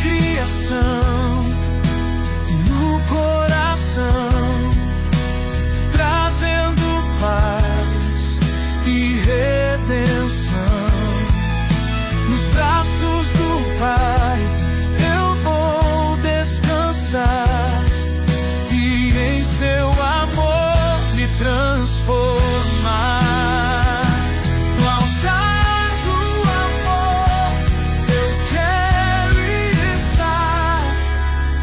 criação no coração, trazendo paz e redenção. Nos braços do Pai eu vou descansar e em seu amor me transformar. No altar do amor eu quero estar,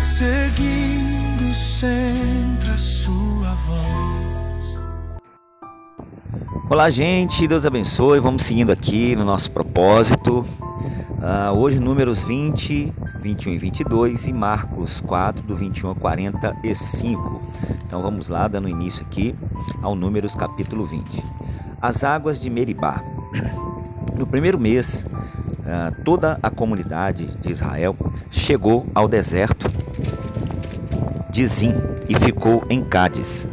seguindo sempre a sua voz. Olá, gente, Deus abençoe. Vamos seguindo aqui no nosso propósito. Hoje números 20, 21 e 22 e Marcos 4, do 21 a 45. Então vamos lá, dando início aqui ao Números capítulo 20. As águas de Meribá. No primeiro mês, toda a comunidade de Israel chegou ao deserto de Zim e ficou em Cádiz.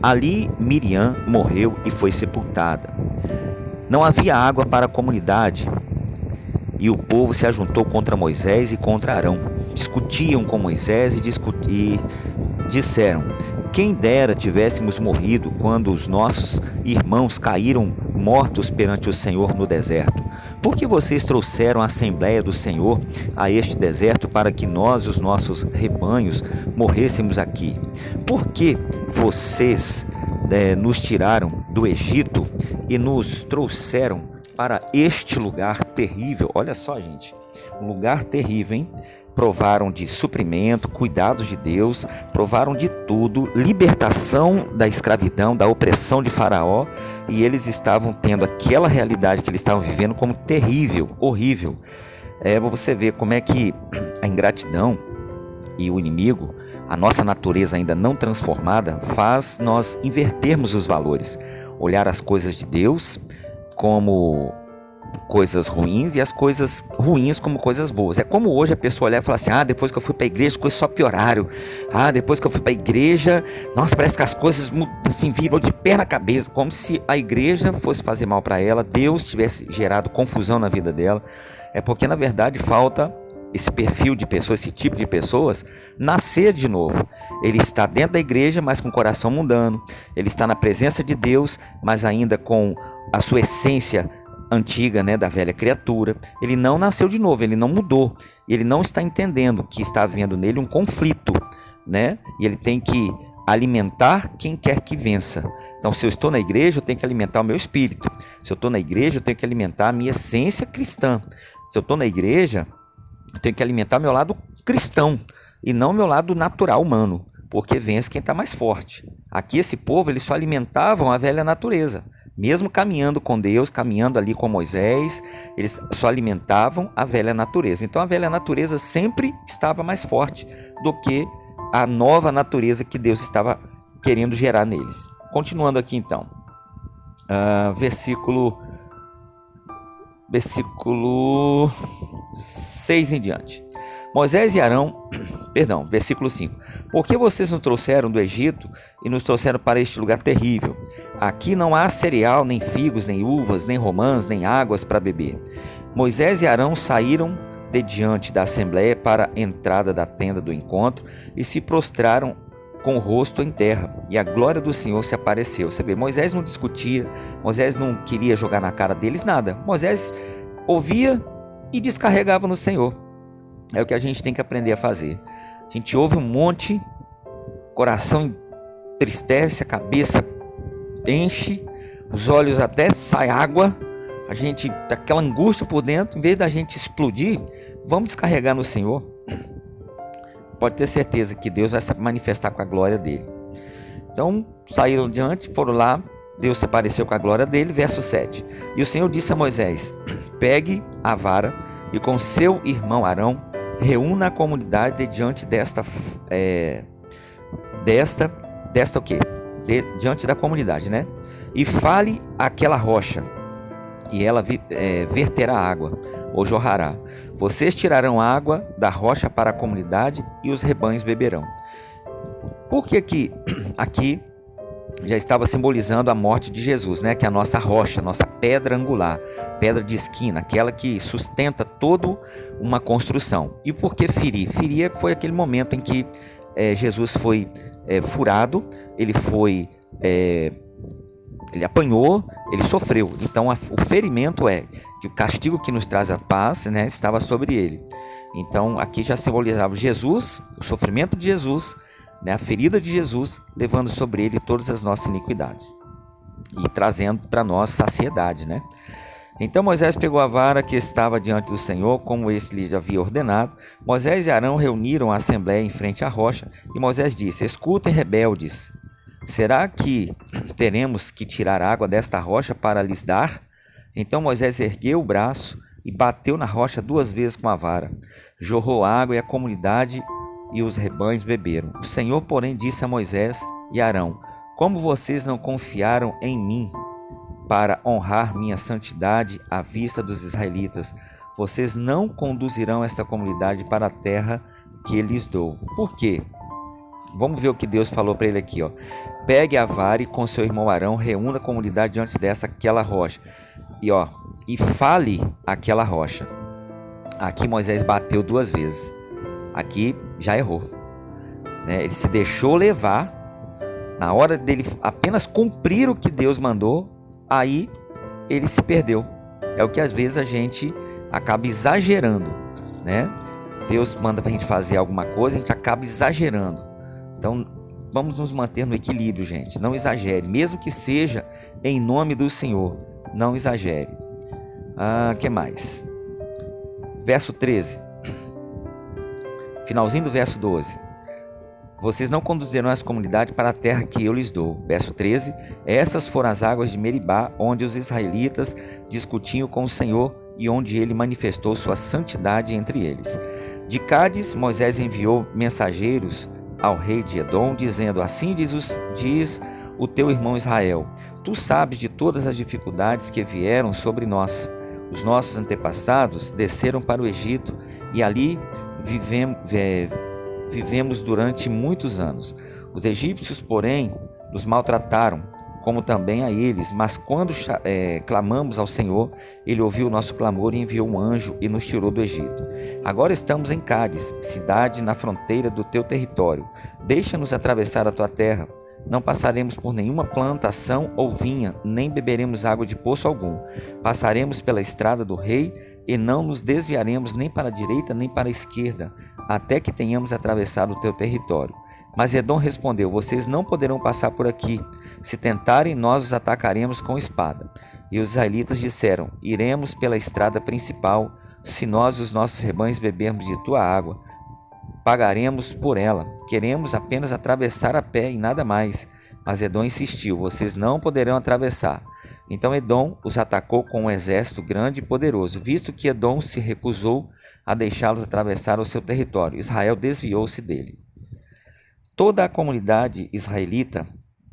Ali Miriam morreu e foi sepultada. Não havia água para a comunidade e o povo se ajuntou contra Moisés e contra Arão. Discutiam com Moisés e disseram: quem dera tivéssemos morrido quando os nossos irmãos caíram mortos perante o Senhor no deserto. Por que vocês trouxeram a Assembleia do Senhor a este deserto para que nós e os nossos rebanhos morrêssemos aqui? Por que vocês nos tiraram do Egito e nos trouxeram para este lugar terrível? Olha só, gente, um lugar terrível, hein? Provaram de suprimento, cuidados de Deus, provaram de tudo, libertação da escravidão, da opressão de Faraó, e eles estavam tendo aquela realidade que eles estavam vivendo como terrível, horrível. Você vê como é que a ingratidão e o inimigo, a nossa natureza ainda não transformada, faz nós invertermos os valores, olhar as coisas de Deus como coisas ruins e as coisas ruins como coisas boas. É como hoje a pessoa olhar e falar assim: depois que eu fui para a igreja as coisas só pioraram. Depois que eu fui para a igreja, nossa, parece que as coisas assim, viram de pé na cabeça, como se a igreja fosse fazer mal para ela, Deus tivesse gerado confusão na vida dela. É porque na verdade falta esse perfil de pessoas, esse tipo de pessoas, nascer de novo. Ele está dentro da igreja, mas com o coração mundano. Ele está na presença de Deus, mas ainda com a sua essência antiga, da velha criatura. Ele não nasceu de novo, ele não mudou. Ele não está entendendo que está havendo nele um conflito, E ele tem que alimentar quem quer que vença. Então, se eu estou na igreja, eu tenho que alimentar o meu espírito. Se eu estou na igreja, eu tenho que alimentar a minha essência cristã. Se eu estou na igreja, eu tenho que alimentar meu lado cristão e não meu lado natural humano, porque vence quem está mais forte. Aqui esse povo, eles só alimentavam a velha natureza. Mesmo caminhando com Deus, caminhando ali com Moisés, eles só alimentavam a velha natureza. Então a velha natureza sempre estava mais forte do que a nova natureza que Deus estava querendo gerar neles. Continuando aqui então, versículo 6 em diante. Moisés e Arão, versículo 5. Por que vocês nos trouxeram do Egito e nos trouxeram para este lugar terrível? Aqui não há cereal, nem figos, nem uvas, nem romãs, nem águas para beber. Moisés e Arão saíram de diante da assembleia para a entrada da tenda do encontro e se prostraram com o rosto em terra, e a glória do Senhor se apareceu. Você vê, Moisés não discutia, Moisés não queria jogar na cara deles nada. Moisés ouvia e descarregava no Senhor. É o que a gente tem que aprender a fazer. A gente ouve um monte, coração entristece, a cabeça enche, os olhos até sai água, a gente tá aquela angústia por dentro. Em vez da gente explodir, vamos descarregar no Senhor. Pode ter certeza que Deus vai se manifestar com a glória dele. Então saíram diante, foram lá, Deus se apareceu com a glória dele. Verso 7. E o Senhor disse a Moisés: pegue a vara e com seu irmão Arão reúna a comunidade diante desta o quê? Diante da comunidade, E fale aquela rocha, e ela verterá água, ou jorrará. Vocês tirarão água da rocha para a comunidade, e os rebanhos beberão. Por que aqui já estava simbolizando a morte de Jesus, né? Que é a nossa rocha, a nossa pedra angular, pedra de esquina, aquela que sustenta toda uma construção. E por que ferir? Ferir foi aquele momento em que Jesus foi furado, ele apanhou, ele sofreu. Então o ferimento é que o castigo que nos traz a paz, né, estava sobre ele. Então aqui já simbolizava Jesus, o sofrimento de Jesus, né, a ferida de Jesus, levando sobre ele todas as nossas iniquidades e trazendo para nós saciedade, né? Então Moisés pegou a vara que estava diante do Senhor, como esse lhe havia ordenado. Moisés e Arão reuniram a assembleia em frente à rocha, e Moisés disse: escutem, rebeldes, será que teremos que tirar água desta rocha para lhes dar? Então Moisés ergueu o braço e bateu na rocha 2 vezes com a vara. Jorrou água e a comunidade e os rebanhos beberam. O Senhor, porém, disse a Moisés e Arão: como vocês não confiaram em mim para honrar minha santidade à vista dos israelitas, vocês não conduzirão esta comunidade para a terra que lhes dou. Por quê? Vamos ver o que Deus falou para ele aqui, ó. Pegue a vara e com seu irmão Arão reúna a comunidade diante daquela rocha. E fale aquela rocha. Aqui Moisés bateu 2 vezes. Aqui já errou, né? Ele se deixou levar. Na hora dele apenas cumprir o que Deus mandou, aí ele se perdeu. É o que às vezes a gente acaba exagerando, né? Deus manda para a gente fazer alguma coisa, a gente acaba exagerando. Então vamos nos manter no equilíbrio, gente. Não exagere, mesmo que seja em nome do Senhor. Não exagere. Que mais? Verso 13. Finalzinho do verso 12. Vocês não conduzirão essa comunidade para a terra que eu lhes dou. Verso 13. Essas foram as águas de Meribá, onde os israelitas discutiam com o Senhor e onde ele manifestou sua santidade entre eles. De Cádiz, Moisés enviou mensageiros ao rei de Edom, dizendo: assim diz o teu irmão Israel: tu sabes de todas as dificuldades que vieram sobre nós. Os nossos antepassados desceram para o Egito e ali vivemos durante muitos anos. Os egípcios, porém, nos maltrataram, como também a eles. Mas quando clamamos ao Senhor, ele ouviu o nosso clamor e enviou um anjo e nos tirou do Egito. Agora estamos em Cádiz, cidade na fronteira do teu território. Deixa-nos atravessar a tua terra. Não passaremos por nenhuma plantação ou vinha, nem beberemos água de poço algum. Passaremos pela estrada do rei e não nos desviaremos nem para a direita nem para a esquerda, até que tenhamos atravessado o teu território. Mas Edom respondeu: vocês não poderão passar por aqui. Se tentarem, nós os atacaremos com espada. E os israelitas disseram: iremos pela estrada principal. Se nós e os nossos rebanhos bebermos de tua água, pagaremos por ela. Queremos apenas atravessar a pé e nada mais. Mas Edom insistiu: vocês não poderão atravessar. Então Edom os atacou com um exército grande e poderoso. Visto que Edom se recusou a deixá-los atravessar o seu território, Israel desviou-se dele. Toda a comunidade israelita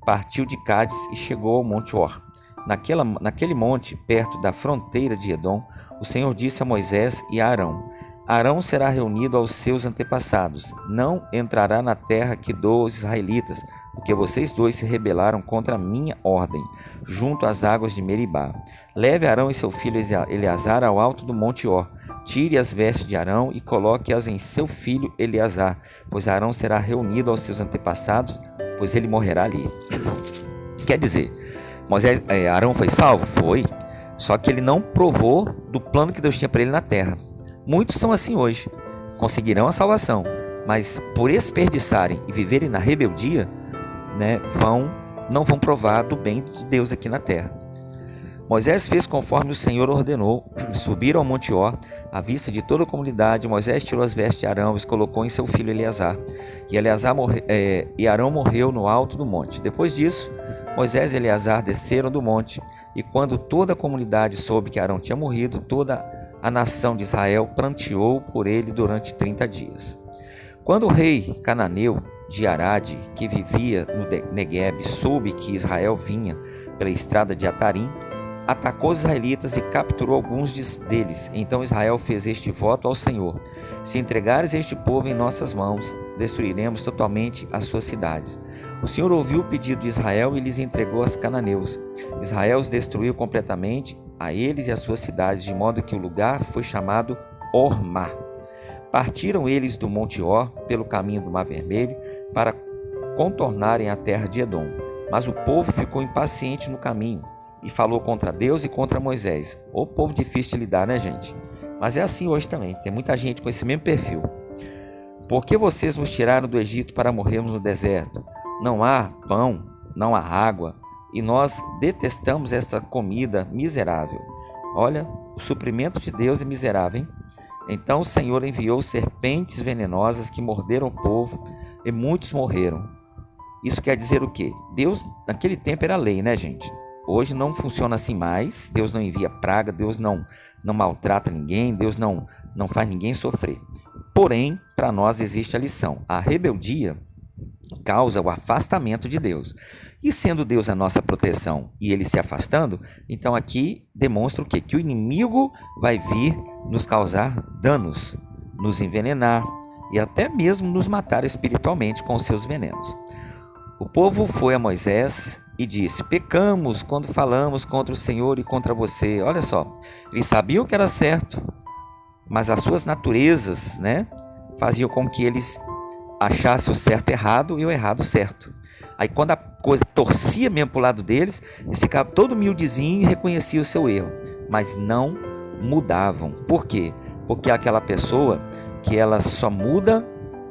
partiu de Cádiz e chegou ao Monte Or. Naquele monte, perto da fronteira de Edom, o Senhor disse a Moisés e a Arão: Arão será reunido aos seus antepassados. Não entrará na terra que dou aos israelitas, porque vocês dois se rebelaram contra a minha ordem, junto às águas de Meribá. Leve Arão e seu filho Eleazar ao alto do Monte Or. Tire as vestes de Arão e coloque-as em seu filho Eleazar, pois Arão será reunido aos seus antepassados, pois ele morrerá ali. Quer dizer, Arão foi salvo? Foi. Só que ele não provou do plano que Deus tinha para ele na terra. Muitos são assim hoje. Conseguirão a salvação, mas por desperdiçarem e viverem na rebeldia, né, não vão provar do bem de Deus aqui na terra. Moisés fez conforme o Senhor ordenou. Subiram ao Monte Or, à vista de toda a comunidade. Moisés tirou as vestes de Arão e os colocou em seu filho Eleazar. E Arão morreu no alto do monte. Depois disso, Moisés e Eleazar desceram do monte. E quando toda a comunidade soube que Arão tinha morrido, toda a nação de Israel pranteou por ele durante 30 dias. Quando o rei cananeu de Arade, que vivia no Neguebe, soube que Israel vinha pela estrada de Atarim, atacou os israelitas e capturou alguns deles. Então Israel fez este voto ao Senhor: se entregares este povo em nossas mãos, destruiremos totalmente as suas cidades. O Senhor ouviu o pedido de Israel e lhes entregou aos cananeus. Israel os destruiu completamente, a eles e às suas cidades, de modo que o lugar foi chamado Hormá. Partiram eles do Monte Or pelo caminho do Mar Vermelho para contornarem a terra de Edom. Mas o povo ficou impaciente no caminho e falou contra Deus e contra Moisés. Ô povo difícil de lidar, né, gente? Mas é assim hoje também, tem muita gente com esse mesmo perfil. Por que vocês nos tiraram do Egito para morrermos no deserto? Não há pão, não há água, e nós detestamos esta comida miserável. Olha, o suprimento de Deus é miserável, hein? Então o Senhor enviou serpentes venenosas que morderam o povo e muitos morreram. Isso quer dizer o quê? Deus, naquele tempo, era lei, né, gente? Hoje não funciona assim mais. Deus não envia praga, Deus não maltrata ninguém, Deus não faz ninguém sofrer. Porém, para nós existe a lição. A rebeldia causa o afastamento de Deus. E sendo Deus a nossa proteção e ele se afastando, então aqui demonstra o quê? Que o inimigo vai vir nos causar danos, nos envenenar e até mesmo nos matar espiritualmente com os seus venenos. O povo foi a Moisés e disse: pecamos quando falamos contra o Senhor e contra você. Olha só, eles sabiam que era certo, mas as suas naturezas, faziam com que eles achassem o certo errado e o errado certo. Aí quando a coisa torcia mesmo para o lado deles, eles ficavam todo humildezinho e reconheciam o seu erro, mas não mudavam. Por quê? Porque é aquela pessoa que ela só muda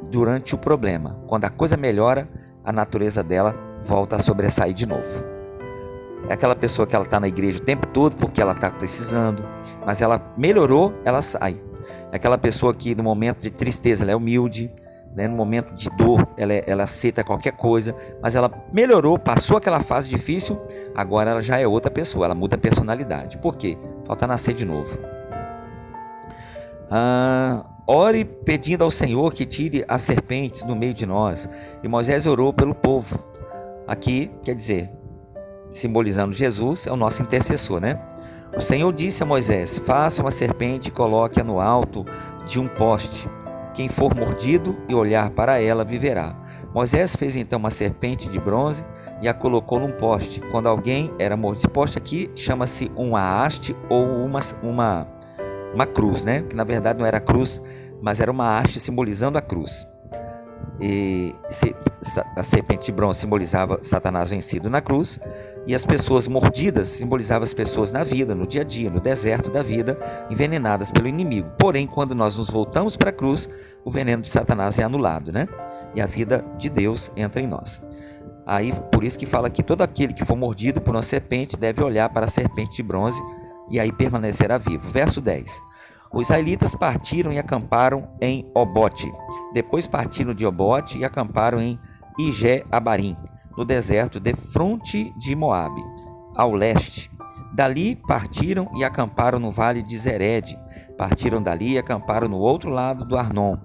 durante o problema. Quando a coisa melhora, a natureza dela volta a sobressair de novo. É aquela pessoa que ela está na igreja o tempo todo porque ela está precisando, mas ela melhorou, ela sai. É aquela pessoa que no momento de tristeza ela é humilde, no momento de dor ela aceita qualquer coisa, mas ela melhorou, passou aquela fase difícil, agora ela já é outra pessoa, ela muda a personalidade. Por quê? Falta nascer de novo. Ore pedindo ao Senhor que tire as serpentes do meio de nós. E Moisés orou pelo povo. Aqui, quer dizer, simbolizando Jesus, é o nosso intercessor, O Senhor disse a Moisés: faça uma serpente e coloque-a no alto de um poste. Quem for mordido e olhar para ela viverá. Moisés fez então uma serpente de bronze e a colocou num poste. Quando alguém era mordido, esse poste aqui chama-se uma haste ou uma cruz, que na verdade não era cruz, mas era uma haste simbolizando a cruz. E a serpente de bronze simbolizava Satanás vencido na cruz, e as pessoas mordidas simbolizavam as pessoas na vida, no dia a dia, no deserto da vida, envenenadas pelo inimigo. Porém, quando nós nos voltamos para a cruz, o veneno de Satanás é anulado, E a vida de Deus entra em nós. Aí, por isso que fala que todo aquele que for mordido por uma serpente deve olhar para a serpente de bronze e aí permanecerá vivo. Verso 10. Os israelitas partiram e acamparam em Obote. Depois partiram de Obote e acamparam em Ije-Abarim, no deserto defronte de Moabe, ao leste. Dali partiram e acamparam no vale de Zered. Partiram dali e acamparam no outro lado do Arnon,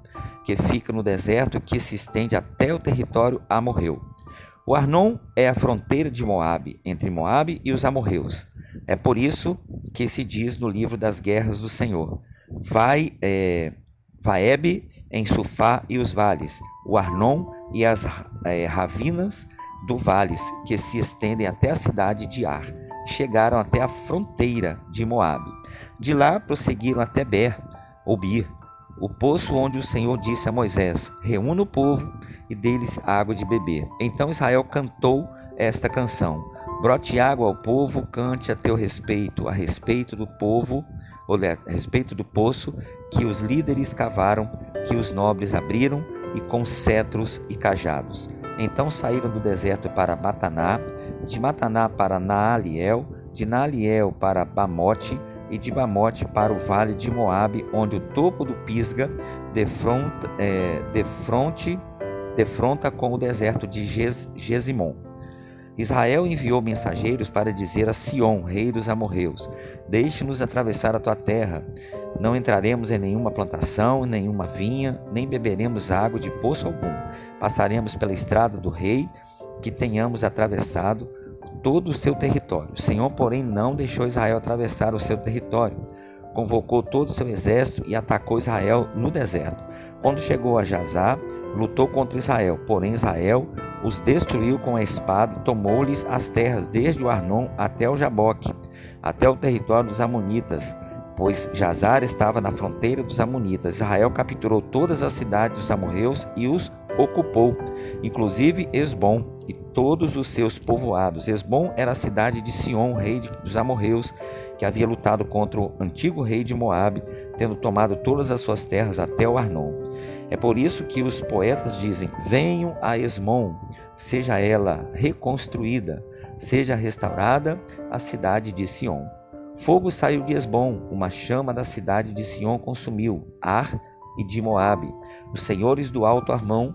que fica no deserto que se estende até o território amorreu. O Arnon é a fronteira de Moabe, entre Moabe e os amorreus. É por isso que se diz no livro das guerras do Senhor: Vaeb em Sufá e os vales, o Arnon e as ravinas do vales, que se estendem até a cidade de Ar. Chegaram até a fronteira de Moabe. De lá prosseguiram até Bir, o poço onde o Senhor disse a Moisés: reúna o povo e dê-lhes água de beber. Então Israel cantou esta canção: brote água ao povo, cante a teu respeito, a respeito do povo, a respeito do poço que os líderes cavaram, que os nobres abriram, e com cetros e cajados. Então saíram do deserto para Mataná, de Mataná para Naaliel, de Naaliel para Bamote, e de Bamote para o vale de Moabe, onde o topo do Pisga defronta com o deserto de Gesimon. Israel enviou mensageiros para dizer a Sion, rei dos amorreus: deixe-nos atravessar a tua terra. Não entraremos em nenhuma plantação, nenhuma vinha, nem beberemos água de poço algum. Passaremos pela estrada do rei que tenhamos atravessado. todo o seu território. O Senhor, porém, não deixou Israel atravessar o seu território. Convocou todo o seu exército e atacou Israel no deserto. Quando chegou a Jazá, lutou contra Israel, porém Israel os destruiu com a espada, tomou-lhes as terras desde o Arnon até o Jaboque, até o território dos Amonitas, pois Jazar estava na fronteira dos Amonitas. Israel capturou todas as cidades dos amorreus e os ocupou, inclusive Esbom e todos os seus povoados. Esbom era a cidade de Sion, rei dos amorreus, que havia lutado contra o antigo rei de Moabe, tendo tomado todas as suas terras até o Arnon. É por isso que os poetas dizem: venham a Esmom, seja ela reconstruída, seja restaurada a cidade de Sion. Fogo saiu de Esbom, uma chama da cidade de Sion consumiu Ar e de Moabe. Os senhores do Alto Armão,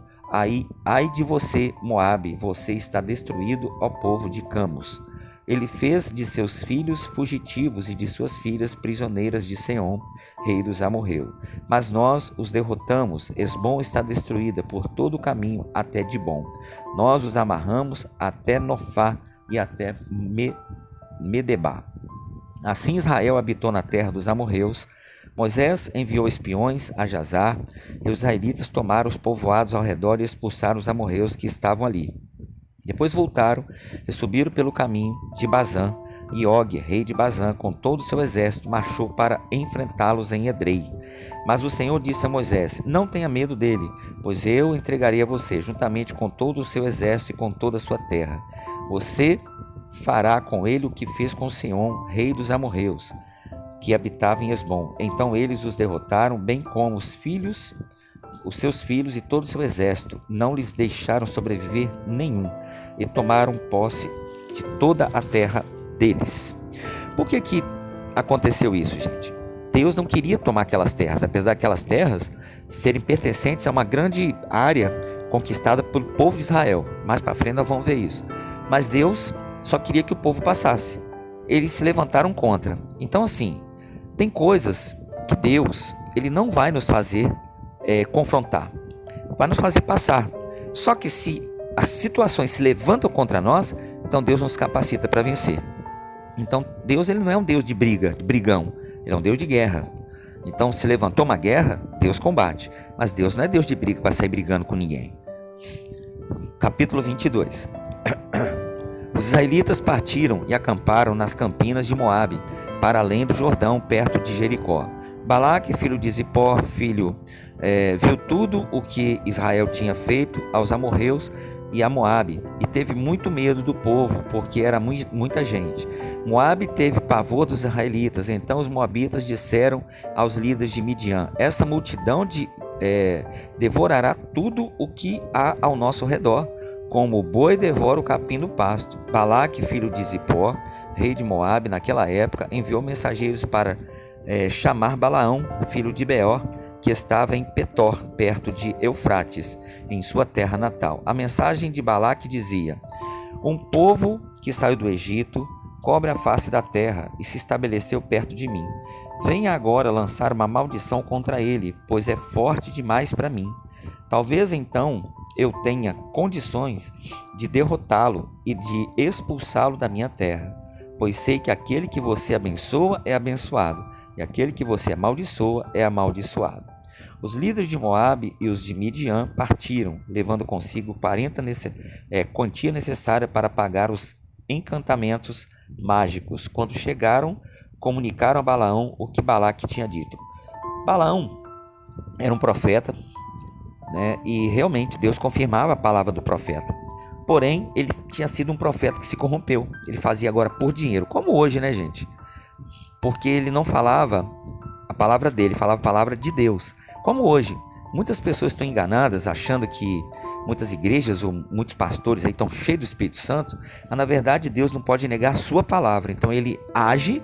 ai de você, Moabe, você está destruído, ó povo de Camus. Ele fez de seus filhos fugitivos e de suas filhas prisioneiras de Seom, rei dos amorreus. Mas nós os derrotamos. Esbom está destruída por todo o caminho até Dibom. Nós os amarramos até Nofá e até Medebá. Assim Israel habitou na terra dos amorreus. Moisés enviou espiões a Jazar, e os israelitas tomaram os povoados ao redor e expulsaram os amorreus que estavam ali. Depois voltaram e subiram pelo caminho de Bazã, e Og, rei de Bazã, com todo o seu exército, marchou para enfrentá-los em Edrei. Mas o Senhor disse a Moisés: não tenha medo dele, pois eu entregarei a você, juntamente com todo o seu exército e com toda a sua terra. Você fará com ele o que fez com Seom, rei dos amorreus, que habitava em Esbom. Então eles os derrotaram, bem como os seus filhos e todo o seu exército. Não lhes deixaram sobreviver nenhum, e tomaram posse de toda a terra deles. Por que aconteceu isso, gente? Deus não queria tomar aquelas terras, apesar daquelas terras serem pertencentes a uma grande área conquistada pelo povo de Israel. Mais para frente nós vamos ver isso. Mas Deus só queria que o povo passasse. Eles se levantaram contra. Então, assim, tem coisas que Deus ele não vai nos fazer confrontar, vai nos fazer passar. Só que se as situações se levantam contra nós, então Deus nos capacita para vencer. Então Deus ele não é um Deus de briga, de brigão, ele é um Deus de guerra. Então se levantou uma guerra, Deus combate, mas Deus não é Deus de briga para sair brigando com ninguém. Capítulo 22. Os israelitas partiram e acamparam nas campinas de Moabe, para além do Jordão, perto de Jericó. Balaque, filho de Zippor, viu tudo o que Israel tinha feito aos amorreus e a Moabe, e teve muito medo do povo, porque era muita gente. Moabe teve pavor dos israelitas. Então os moabitas disseram aos líderes de Midian: essa multidão devorará tudo o que há ao nosso redor, como o boi devora o capim do pasto. Balaque, filho de Zippor, rei de Moabe, naquela época, enviou mensageiros para chamar Balaão, filho de Beor, que estava em Petor, perto de Eufrates, em sua terra natal. A mensagem de Balaque dizia: um povo que saiu do Egito cobre a face da terra e se estabeleceu perto de mim. Venha agora lançar uma maldição contra ele, pois é forte demais para mim. Talvez então eu tenha condições de derrotá-lo e de expulsá-lo da minha terra, pois sei que aquele que você abençoa é abençoado, e aquele que você amaldiçoa é amaldiçoado. Os líderes de Moabe e os de Midian partiram, levando consigo quantia necessária para pagar os encantamentos mágicos. Quando chegaram, comunicaram a Balaão o que Balaque tinha dito. Balaão era um profeta, e realmente Deus confirmava a palavra do profeta. Porém, ele tinha sido um profeta que se corrompeu. Ele fazia agora por dinheiro, como hoje, né, gente? Porque ele não falava a palavra dele, falava a palavra de Deus. Como hoje, muitas pessoas estão enganadas, achando que muitas igrejas ou muitos pastores aí estão cheios do Espírito Santo, mas na verdade Deus não pode negar a sua palavra. Então ele age,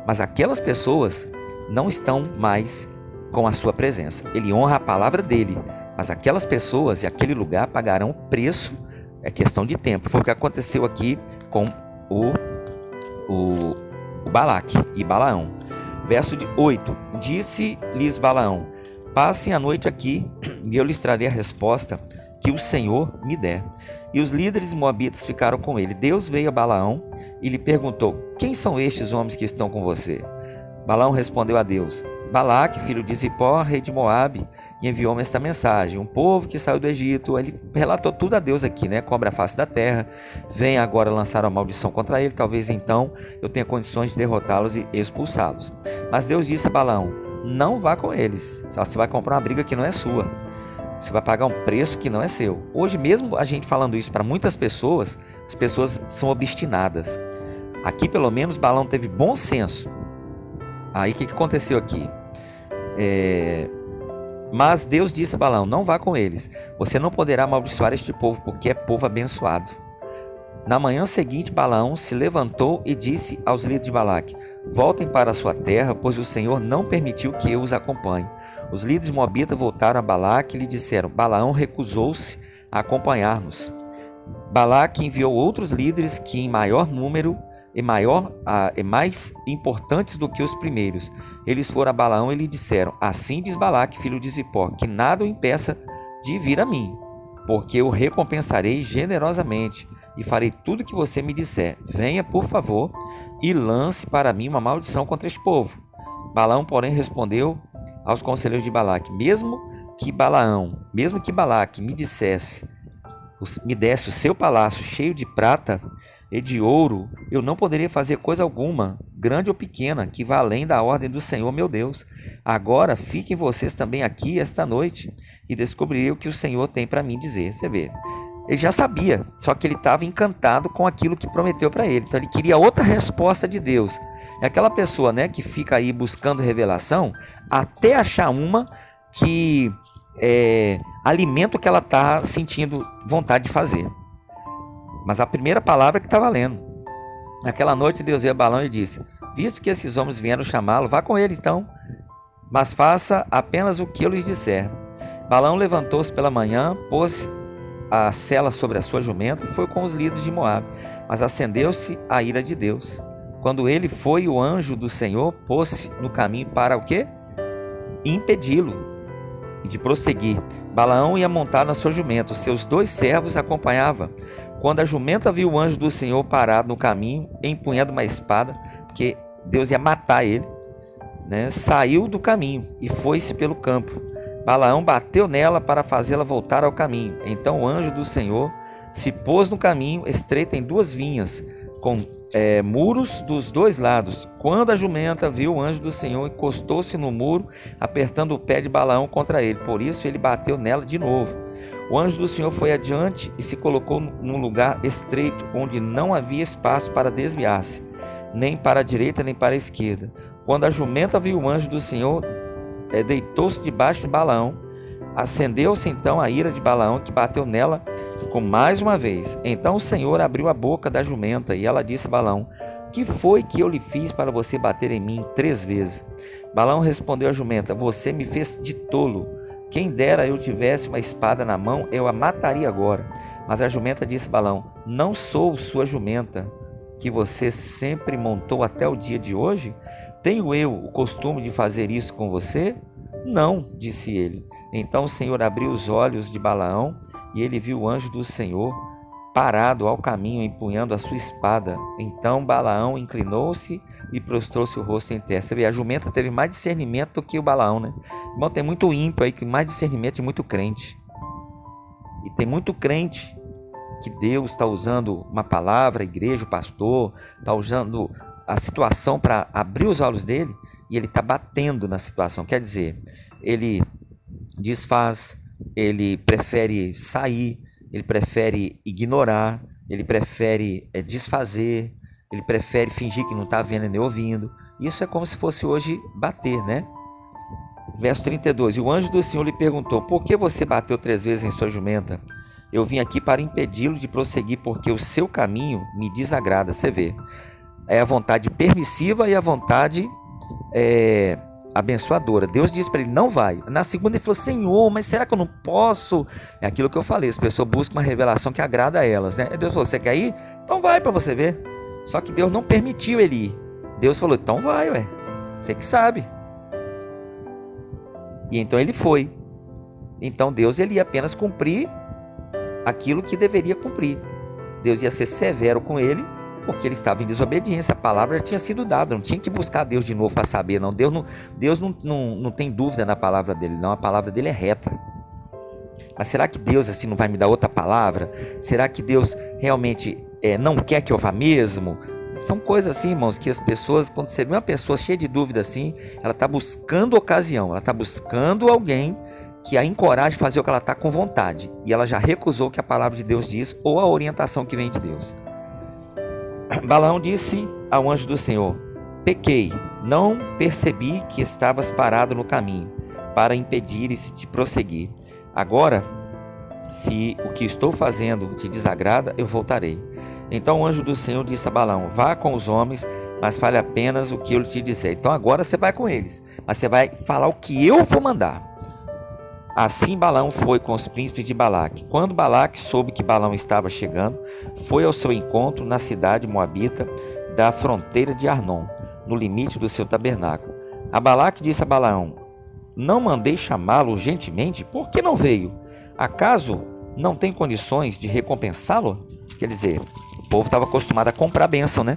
mas aquelas pessoas não estão mais com a sua presença. Ele honra a palavra dele, mas aquelas pessoas e aquele lugar pagarão o preço. É questão de tempo. Foi o que aconteceu aqui com o Balaque e Balaão. Verso 8. Disse-lhes Balaão: passem a noite aqui e eu lhes trarei a resposta que o Senhor me der. e os líderes moabitas ficaram com ele. Deus veio a Balaão e lhe perguntou: quem são estes homens que estão com você? Balaão respondeu a Deus: Balaque, filho de Zippor, rei de Moabe, e enviou-me esta mensagem: um povo que saiu do Egito. Ele relatou tudo a Deus aqui, né? Cobre a face da terra, vem agora lançar uma maldição contra ele, talvez então eu tenha condições de derrotá-los e expulsá-los. Mas Deus disse a Balaão: não vá com eles, só você vai comprar uma briga que não é sua. Você vai pagar um preço que não é seu. Hoje mesmo a gente falando isso para muitas pessoas, as pessoas são obstinadas. Aqui pelo menos Balaão teve bom senso. Aí o que aconteceu aqui? Mas Deus disse a Balaão: não vá com eles. Você não poderá amaldiçoar este povo, porque é povo abençoado. Na manhã seguinte, Balaão se levantou e disse aos líderes de Balaque: voltem para a sua terra, pois o Senhor não permitiu que eu os acompanhe. Os líderes moabitas voltaram a Balaque e lhe disseram: Balaão recusou-se a acompanhar-nos. Balaque enviou outros líderes que em maior número e mais importantes do que os primeiros. Eles foram a Balaão e lhe disseram: assim diz Balaque, filho de Zippor, que nada o impeça de vir a mim, porque eu recompensarei generosamente e farei tudo o que você me disser. Venha, por favor, e lance para mim uma maldição contra este povo. Balaão, porém, respondeu aos conselheiros de Balaque: mesmo que Balaque me desse o seu palácio cheio de prata e de ouro, eu não poderia fazer coisa alguma, grande ou pequena, que vá além da ordem do Senhor meu Deus. Agora fiquem vocês também aqui esta noite e descobrirei o que o Senhor tem para mim dizer. Você vê, ele já sabia, só que ele estava encantado com aquilo que prometeu para ele. Então ele queria outra resposta de Deus. É aquela pessoa, né, que fica aí buscando revelação até achar uma que alimenta o que ela está sentindo vontade de fazer. Mas a primeira palavra que está valendo. Naquela noite Deus veio a Balaão e disse: visto que esses homens vieram chamá-lo, vá com eles então, mas faça apenas o que eu lhes disser. Balaão levantou-se pela manhã, pôs a sela sobre a sua jumenta e foi com os líderes de Moabe. Mas acendeu-se a ira de Deus. Quando ele foi, o anjo do Senhor pôs-se no caminho para o quê? Impedi-lo de prosseguir. Balaão ia montado na sua jumenta, os seus 2 servos acompanhavam. Quando a jumenta viu o anjo do Senhor parado no caminho, empunhando uma espada, porque Deus ia matar ele, né, saiu do caminho e foi-se pelo campo. Balaão bateu nela para fazê-la voltar ao caminho. Então o anjo do Senhor se pôs no caminho, estreito em 2 vinhas, com muros dos 2 lados. Quando a jumenta viu o anjo do Senhor, encostou-se no muro, apertando o pé de Balaão contra ele. Por isso ele bateu nela de novo. O anjo do Senhor foi adiante e se colocou num lugar estreito, onde não havia espaço para desviar-se, nem para a direita nem para a esquerda. Quando a jumenta viu o anjo do Senhor, deitou-se debaixo de Balaão. Acendeu-se então a ira de Balaão, que bateu nela com mais uma vez. Então o Senhor abriu a boca da jumenta e ela disse a Balaão: que foi que eu lhe fiz para você bater em mim 3 vezes? Balaão respondeu à jumenta: você me fez de tolo. Quem dera eu tivesse uma espada na mão, eu a mataria agora. Mas a jumenta disse a Balaão: não sou sua jumenta, que você sempre montou até o dia de hoje? Tenho eu o costume de fazer isso com você? Não, disse ele. Então o Senhor abriu os olhos de Balaão e ele viu o anjo do Senhor parado ao caminho, empunhando a sua espada. Então Balaão inclinou-se e prostrou-se o rosto em terra. Você vê, a jumenta teve mais discernimento do que o Balaão, né? Irmão, tem muito ímpio aí que mais discernimento e muito crente. E tem muito crente que Deus está usando uma palavra, a igreja, o pastor, está usando a situação para abrir os olhos dele e ele está batendo na situação. Quer dizer, ele desfaz, ele prefere sair, ele prefere ignorar, ele prefere desfazer, ele prefere fingir que não está vendo nem ouvindo. Isso é como se fosse hoje bater, né? Verso 32, e o anjo do Senhor lhe perguntou: por que você bateu 3 vezes em sua jumenta? Eu vim aqui para impedi-lo de prosseguir, porque o seu caminho me desagrada. Você vê, é a vontade permissiva e a vontade abençoadora. Deus disse para ele: não vai. Na segunda ele falou: Senhor, mas será que eu não posso? É aquilo que eu falei, as pessoas buscam uma revelação que agrada a elas, né? Deus falou: você quer ir? Então vai, para você ver. Só que Deus não permitiu ele ir. Deus falou: então vai, ué, você que sabe. E então ele foi. Então Deus, ele ia apenas cumprir aquilo que deveria cumprir. Deus ia ser severo com ele, porque ele estava em desobediência. A palavra já tinha sido dada, não tinha que buscar Deus de novo para saber, não. Deus não tem dúvida na palavra dele, não. A palavra dele é reta. Mas será que Deus assim não vai me dar outra palavra? Será que Deus realmente não quer que eu vá mesmo? São coisas assim, irmãos, que as pessoas, quando você vê uma pessoa cheia de dúvida assim, ela está buscando ocasião, ela está buscando alguém que a encoraje a fazer o que ela está com vontade. E ela já recusou o que a palavra de Deus diz ou a orientação que vem de Deus. Balaão disse ao anjo do Senhor: pequei, não percebi que estavas parado no caminho para impedires de prosseguir. Agora, se o que estou fazendo te desagrada, eu voltarei. Então o anjo do Senhor disse a Balaão: vá com os homens, mas fale apenas o que eu te disser. Então agora você vai com eles, mas você vai falar o que eu vou mandar. Assim Balaão foi com os príncipes de Balaque. Quando Balaque soube que Balaão estava chegando, foi ao seu encontro na cidade moabita da fronteira de Arnon, no limite do seu tabernáculo. A Balaque disse a Balaão: não mandei chamá-lo urgentemente? Por que não veio? Acaso não tem condições de recompensá-lo? Quer dizer, o povo estava acostumado a comprar bênção, né?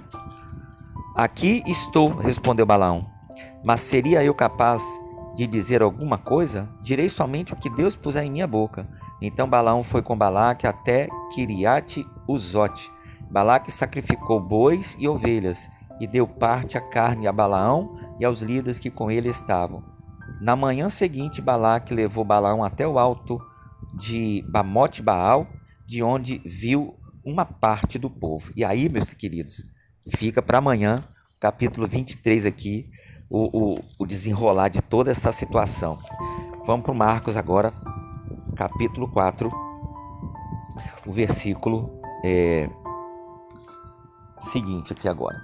Aqui estou, respondeu Balaão. Mas seria eu capaz de dizer alguma coisa? Direi somente o que Deus puser em minha boca. Então Balaão foi com Balaque até Quiriate-Uzote. Balaque sacrificou bois e ovelhas e deu parte a carne a Balaão e aos líderes que com ele estavam. Na manhã seguinte, Balaque levou Balaão até o alto de Bamote Baal, de onde viu uma parte do povo. E aí, meus queridos, fica para amanhã, capítulo 23 aqui, o desenrolar de toda essa situação. Vamos para o Marcos agora, capítulo 4, o versículo seguinte aqui agora.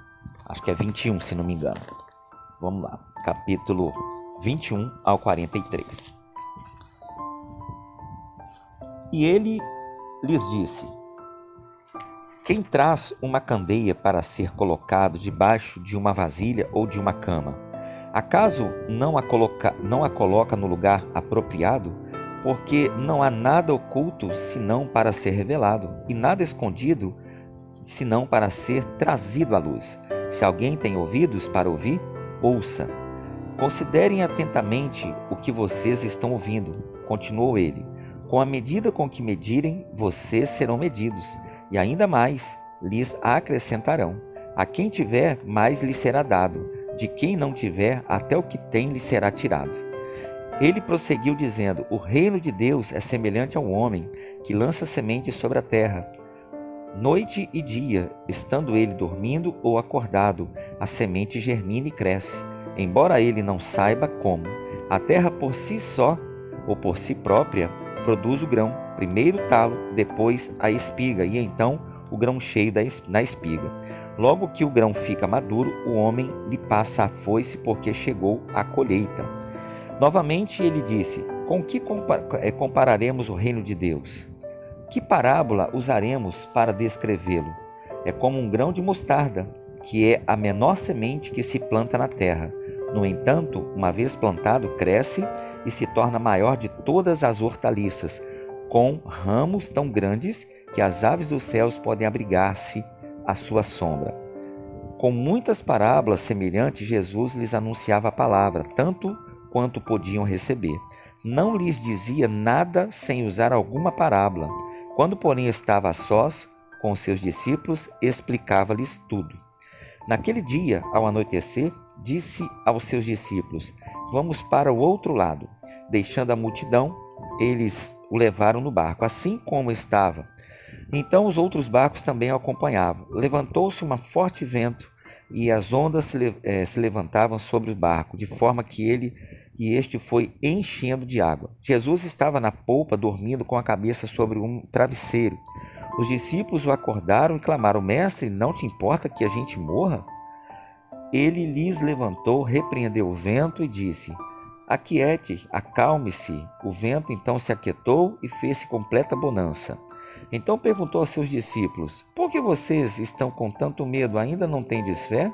Acho que é 21, se não me engano. Vamos lá, capítulo 21 ao 43. E ele lhes disse: quem traz uma candeia para ser colocado debaixo de uma vasilha ou de uma cama? Acaso não a coloca no lugar apropriado? Porque não há nada oculto senão para ser revelado, e nada escondido senão para ser trazido à luz. Se alguém tem ouvidos para ouvir, ouça. Considerem atentamente o que vocês estão ouvindo, continuou ele. Com a medida com que medirem, vocês serão medidos, e ainda mais lhes acrescentarão. A quem tiver, mais lhe será dado. De quem não tiver, até o que tem lhe será tirado. Ele prosseguiu dizendo: o reino de Deus é semelhante ao homem que lança semente sobre a terra. Noite e dia, estando ele dormindo ou acordado, a semente germina e cresce, embora ele não saiba como. A terra por si só, ou por si própria, produz o grão, primeiro o talo, depois a espiga, e então o grão cheio na espiga. Logo que o grão fica maduro, o homem lhe passa a foice, porque chegou a colheita. Novamente ele disse: com que compararemos o reino de Deus? Que parábola usaremos para descrevê-lo? É como um grão de mostarda, que é a menor semente que se planta na terra. No entanto, uma vez plantado, cresce e se torna maior de todas as hortaliças, com ramos tão grandes que as aves dos céus podem abrigar-se à sua sombra. Com muitas parábolas semelhantes, Jesus lhes anunciava a palavra, tanto quanto podiam receber. Não lhes dizia nada sem usar alguma parábola. Quando, porém, estava a sós com seus discípulos, explicava-lhes tudo. Naquele dia, ao anoitecer, disse aos seus discípulos: vamos para o outro lado. Deixando a multidão, eles o levaram no barco, assim como estava. Então os outros barcos também o acompanhavam. Levantou-se um forte vento e as ondas se levantavam sobre o barco, de forma que este foi enchendo de água. Jesus estava na polpa, dormindo com a cabeça sobre um travesseiro. Os discípulos o acordaram e clamaram: mestre, não te importa que a gente morra? Ele lhes levantou, repreendeu o vento e disse: aquiete, acalme-se. O vento então se aquietou e fez-se completa bonança. Então perguntou aos seus discípulos: por que vocês estão com tanto medo? Ainda não tendes fé?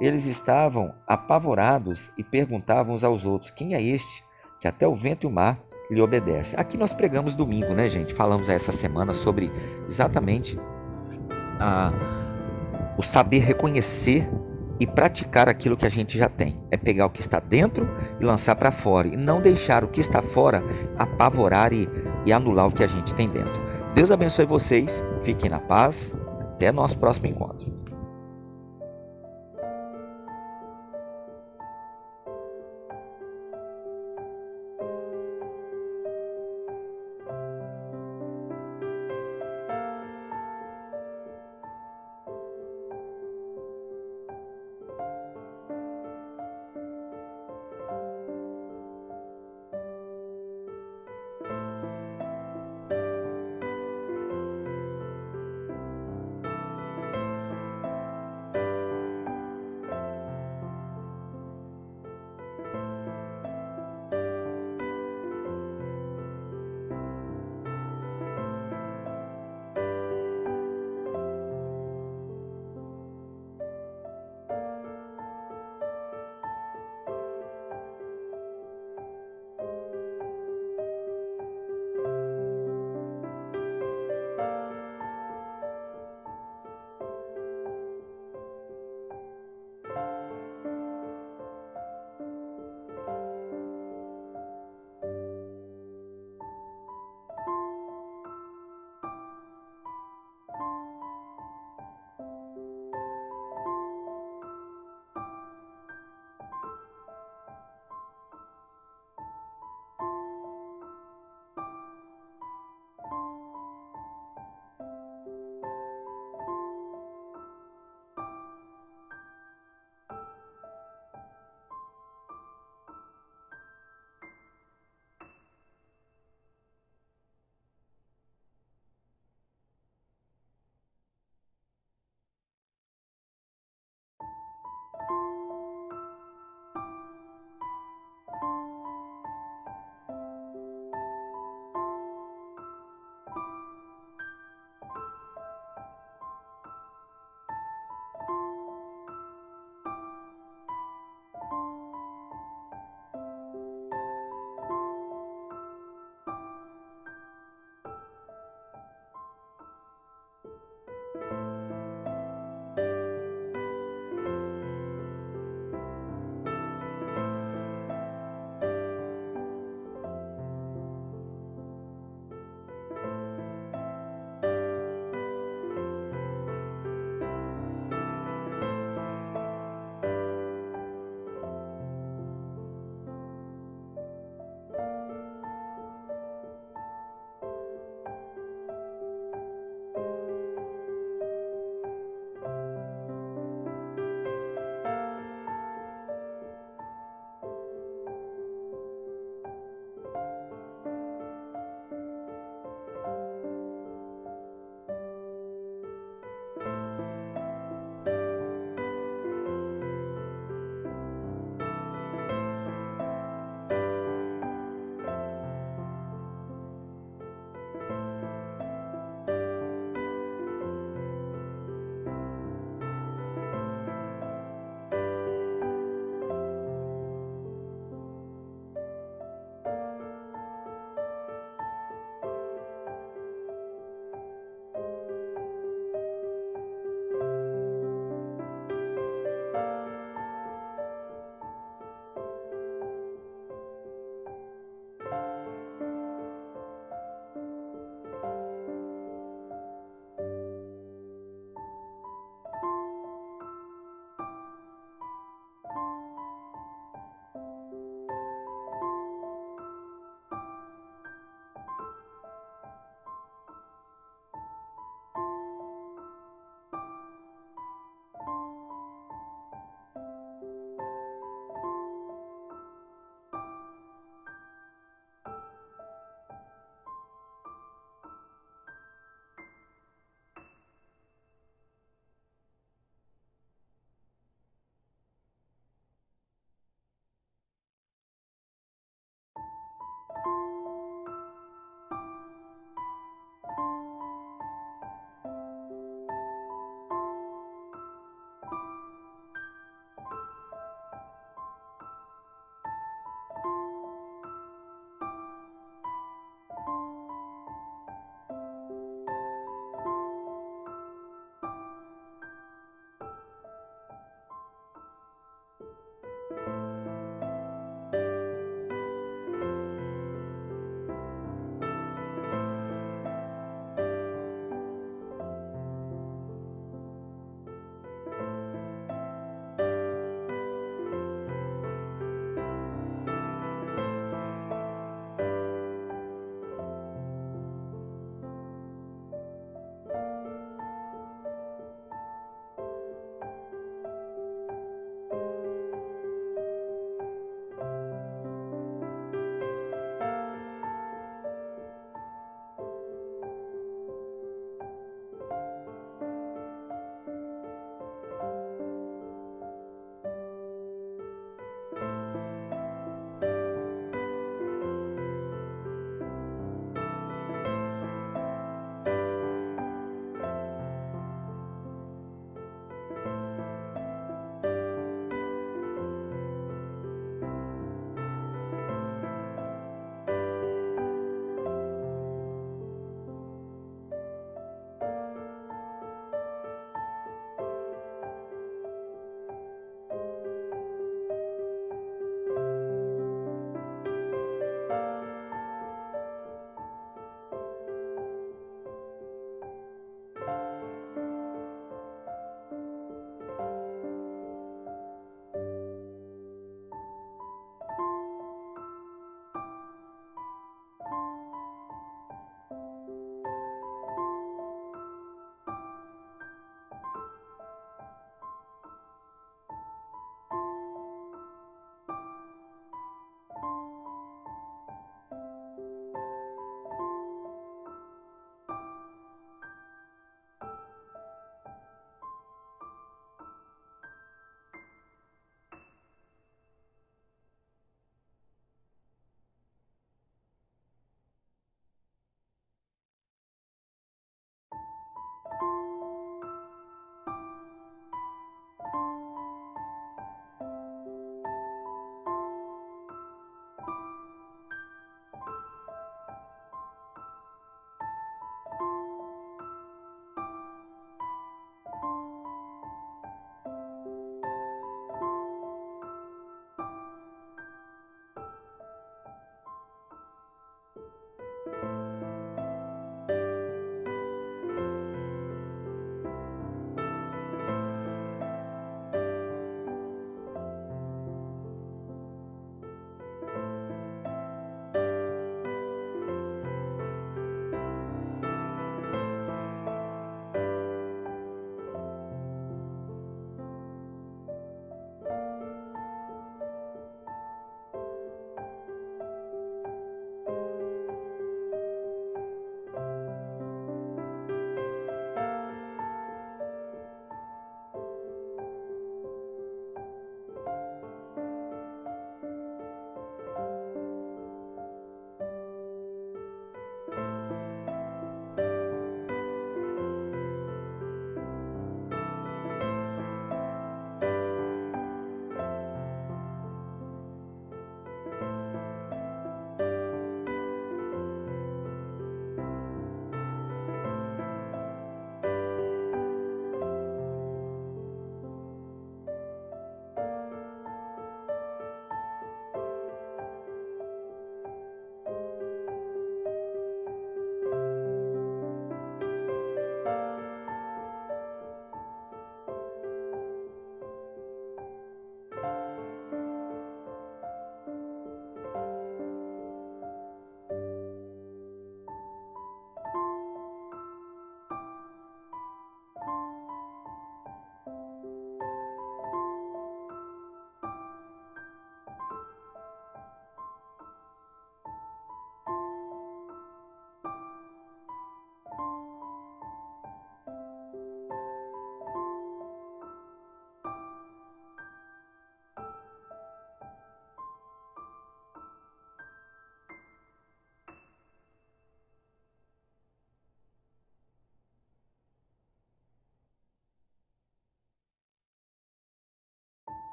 Eles estavam apavorados e perguntavam uns aos outros: quem é este, que até o vento e o mar lhe obedece. Aqui nós pregamos domingo, né, gente? Falamos essa semana sobre exatamente o saber reconhecer e praticar aquilo que a gente já tem. É pegar o que está dentro e lançar para fora. E não deixar o que está fora apavorar e anular o que a gente tem dentro. Deus abençoe vocês. Fiquem na paz. Até nosso próximo encontro.